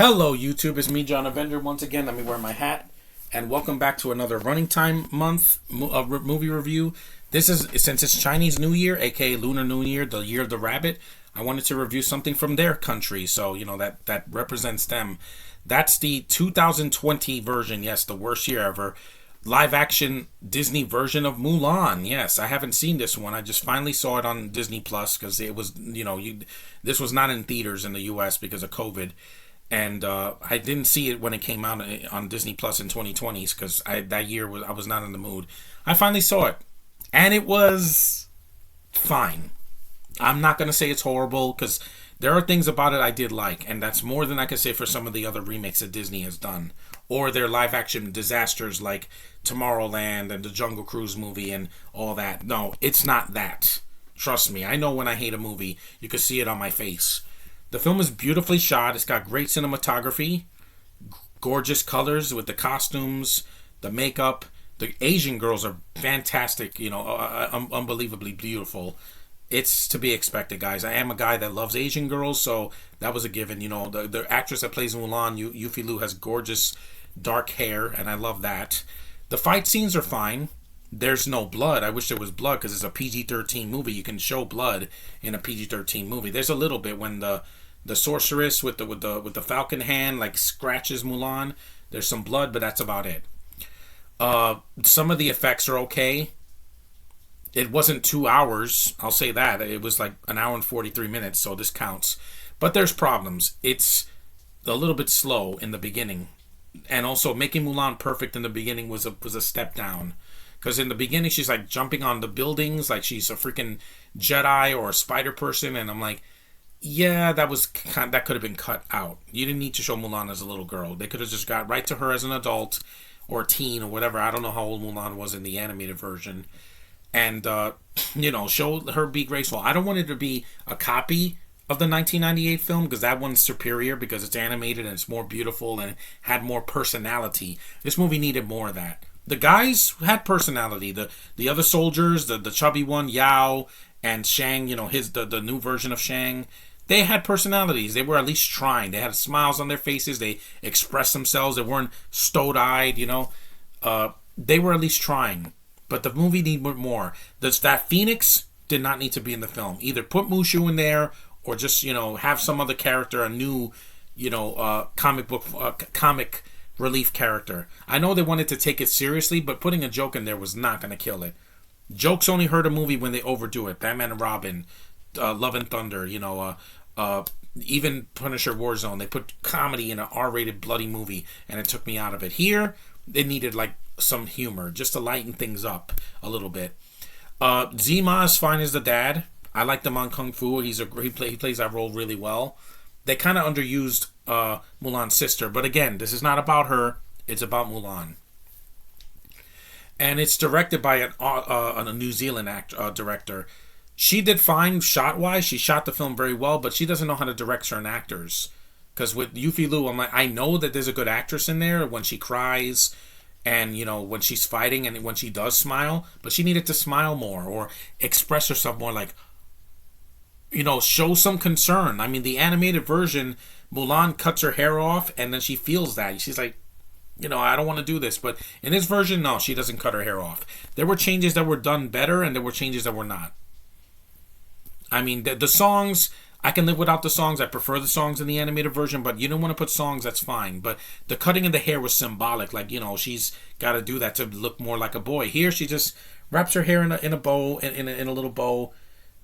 Hello YouTube, it's me John Avenger once again. Let me wear my hat and welcome back to another running time month movie review. This is, since it's Chinese New Year, aka Lunar New Year, the year of the rabbit, I wanted to review something from their country, so you know that represents them. That's the 2020 version, yes, the worst year ever, live action Disney version of Mulan. Yes, I haven't seen this one. I just finally saw it on Disney Plus because it was, this was not in theaters in the US because of COVID. And I didn't see it when it came out on Disney Plus in 2020 because that year I was not in the mood. I finally saw it, and it was fine. I'm not gonna say it's horrible because there are things about it I did like, and that's more than I can say for some of the other remakes that Disney has done, or their live action disasters like Tomorrowland and the Jungle Cruise movie and all that. No, it's not that. Trust me, I know when I hate a movie. You can see it on my face. The film is beautifully shot. It's got great cinematography, gorgeous colors with the costumes, the makeup. The Asian girls are fantastic, unbelievably beautiful. It's to be expected, guys. I am a guy that loves Asian girls, so that was a given. The actress that plays Mulan, Yuffie Liu, has gorgeous dark hair, and I love that. The fight scenes are fine. There's no blood. I wish there was blood because it's a PG-13 movie. You can show blood in a PG-13 movie. There's a little bit when the sorceress with the falcon hand like scratches Mulan. There's some blood, but that's about it. Some of the effects are okay. It wasn't 2 hours. I'll say that. It was like an hour and 43 minutes, so this counts. But there's problems. It's a little bit slow in the beginning, and also making Mulan perfect in the beginning was a step down. Because in the beginning, she's like jumping on the buildings like she's a freaking Jedi or a spider person. And I'm like, yeah, that could have been cut out. You didn't need to show Mulan as a little girl. They could have just got right to her as an adult or a teen or whatever. I don't know how old Mulan was in the animated version. And, show her be graceful. I don't want it to be a copy of the 1998 film because that one's superior because it's animated and it's more beautiful and had more personality. This movie needed more of that. The guys had personality. The other soldiers, the chubby one, Yao, and Shang, the new version of Shang, they had personalities. They were at least trying. They had smiles on their faces. They expressed themselves. They weren't stone-eyed, They were at least trying. But the movie needed more. That Phoenix did not need to be in the film. Either put Mushu in there or just, have some other character, a new, comic relief character. I know they wanted to take it seriously, but putting a joke in there was not going to kill it. Jokes only hurt a movie when they overdo it. Batman and Robin, Love and Thunder, even Punisher Warzone. They put comedy in an R-rated bloody movie, and it took me out of it. Here, it needed like some humor just to lighten things up a little bit. Zima is fine as the dad. I like him on Kung Fu. He plays that role really well. They kind of underused Mulan's sister, but again, this is not about her. It's about Mulan, and it's directed by a New Zealand director. She did fine shot-wise. She shot the film very well, but she doesn't know how to direct certain actors. Because with Yuffie Liu, I'm like, I know that there's a good actress in there when she cries, and when she's fighting, and when she does smile, but she needed to smile more or express herself more, like, show some concern. I mean, the animated version, Mulan cuts her hair off and then she feels that. She's like, I don't want to do this. But in this version, no, she doesn't cut her hair off. There were changes that were done better and there were changes that were not. I mean, the songs, I can live without the songs. I prefer the songs in the animated version, but you don't want to put songs, that's fine. But the cutting of the hair was symbolic. Like, she's got to do that to look more like a boy. Here, she just wraps her hair in a bow, in a little bow,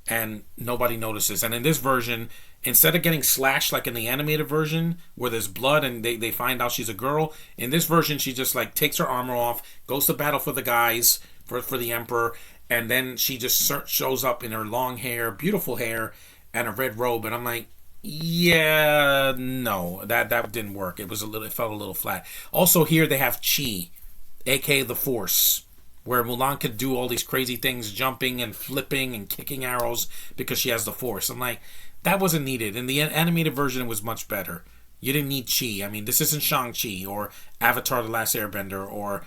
and nobody notices. And in this version, instead of getting slashed like in the animated version where there's blood and they find out she's a girl, in this version she just like takes her armor off, goes to battle for the guys, for the emperor, and then she just shows up in her long hair, beautiful hair, and a red robe. And I'm like, yeah, no, that didn't work. It felt a little flat. Also here they have Chi, aka the Force, where Mulan could do all these crazy things, jumping and flipping and kicking arrows because she has the Force. I'm like, that wasn't needed. In the animated version, it was much better. You didn't need Chi. I mean, this isn't Shang-Chi or Avatar The Last Airbender or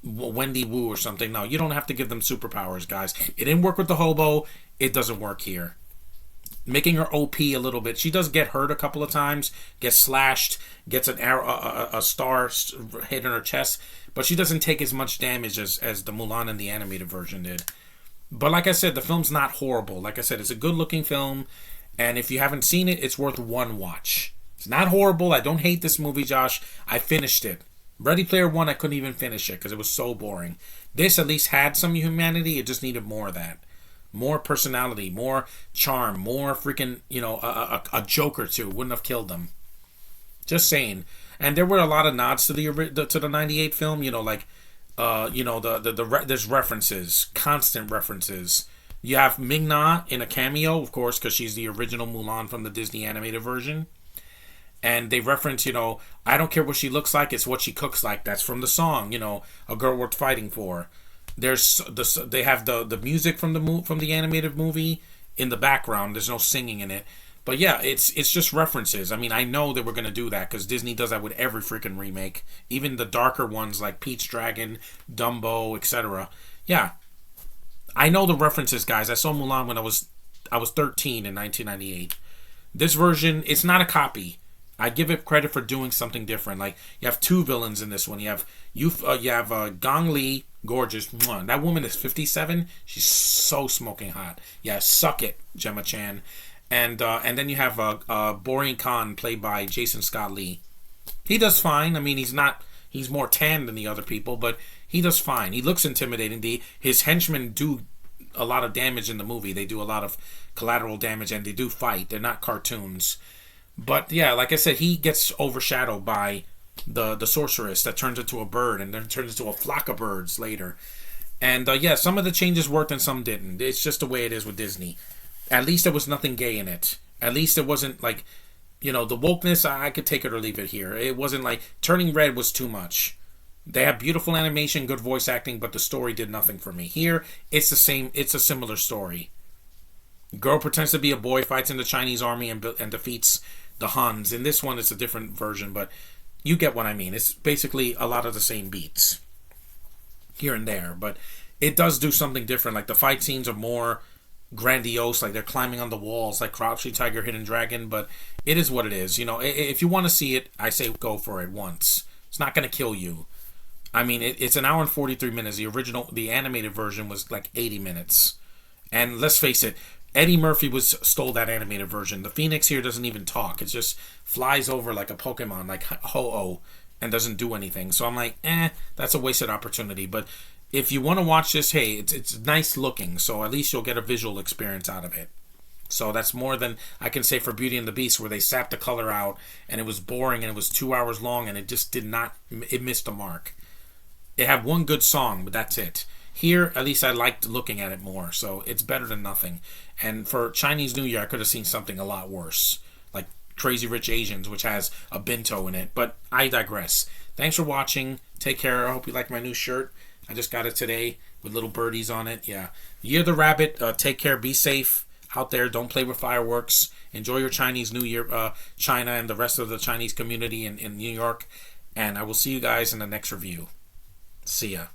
Wendy Wu or something. No, you don't have to give them superpowers, guys. It didn't work with the hobo. It doesn't work here. making her OP a little bit. She does get hurt a couple of times, gets slashed, gets an arrow, a star hit in her chest, but she doesn't take as much damage as the Mulan in the animated version did. But like I said, the film's not horrible. Like I said, it's a good looking film, and if you haven't seen it, it's worth one watch. It's not horrible. I don't hate this movie, Josh. I finished it. Ready Player One, I couldn't even finish it because it was so boring. This at least had some humanity. It just needed more of that. More personality, more charm, more freaking, a joke or two wouldn't have killed them. Just saying. And there were a lot of nods to the '98 film. There's references, constant references. You have Ming Na in a cameo, of course, because she's the original Mulan from the Disney animated version. And they reference, I don't care what she looks like, it's what she cooks like. That's from the song, A Girl Worth Fighting For. They have the music from the animated movie in the background. There's no singing in it, but yeah, it's just references. I mean, I know that we're gonna do that because Disney does that with every freaking remake, even the darker ones like Pete's Dragon, Dumbo, etc. Yeah, I know the references, guys. I saw Mulan when I was 13 in 1998. This version, it's not a copy. I give it credit for doing something different. Like, you have two villains in this one. You have Gong Li, gorgeous. That woman is 57. She's so smoking hot. Yeah, suck it, Gemma Chan. And then you have Borean Khan, played by Jason Scott Lee. He does fine. I mean, he's more tan than the other people, but he does fine. He looks intimidating. His henchmen do a lot of damage in the movie. They do a lot of collateral damage, and they do fight. They're not cartoons. But yeah, like I said, he gets overshadowed by the sorceress that turns into a bird and then turns into a flock of birds later. And some of the changes worked and some didn't. It's just the way it is with Disney. At least there was nothing gay in it. At least it wasn't like, the wokeness, I could take it or leave it here. It wasn't like Turning Red was too much. They have beautiful animation, good voice acting, but the story did nothing for me. Here, it's the same. It's a similar story. Girl pretends to be a boy, fights in the Chinese army and defeats the Huns. In this one, it's a different version, but you get what I mean. It's basically a lot of the same beats here and there, but it does do something different. Like, the fight scenes are more grandiose, like they're climbing on the walls like Crouching Tiger, Hidden Dragon, but it is what it is. If you want to see it, I say go for it once. It's not going to kill you. I mean, it's an hour and 43 minutes. The animated version was like 80 minutes. And let's face it, Eddie Murphy stole that animated version. The Phoenix here doesn't even talk. It just flies over like a Pokemon, like Ho-Oh, and doesn't do anything. So I'm like, that's a wasted opportunity. But if you want to watch this, hey, it's nice looking. So at least you'll get a visual experience out of it. So that's more than I can say for Beauty and the Beast, where they sapped the color out and it was boring and it was 2 hours long and it just it missed the mark. It had one good song, but that's it. Here, at least I liked looking at it more, so it's better than nothing. And for Chinese New Year, I could have seen something a lot worse, like Crazy Rich Asians, which has a bento in it. But I digress. Thanks for watching. Take care. I hope you like my new shirt. I just got it today with little birdies on it. Yeah. Year the Rabbit. Take care. Be safe out there. Don't play with fireworks. Enjoy your Chinese New Year, China and the rest of the Chinese community in New York. And I will see you guys in the next review. See ya.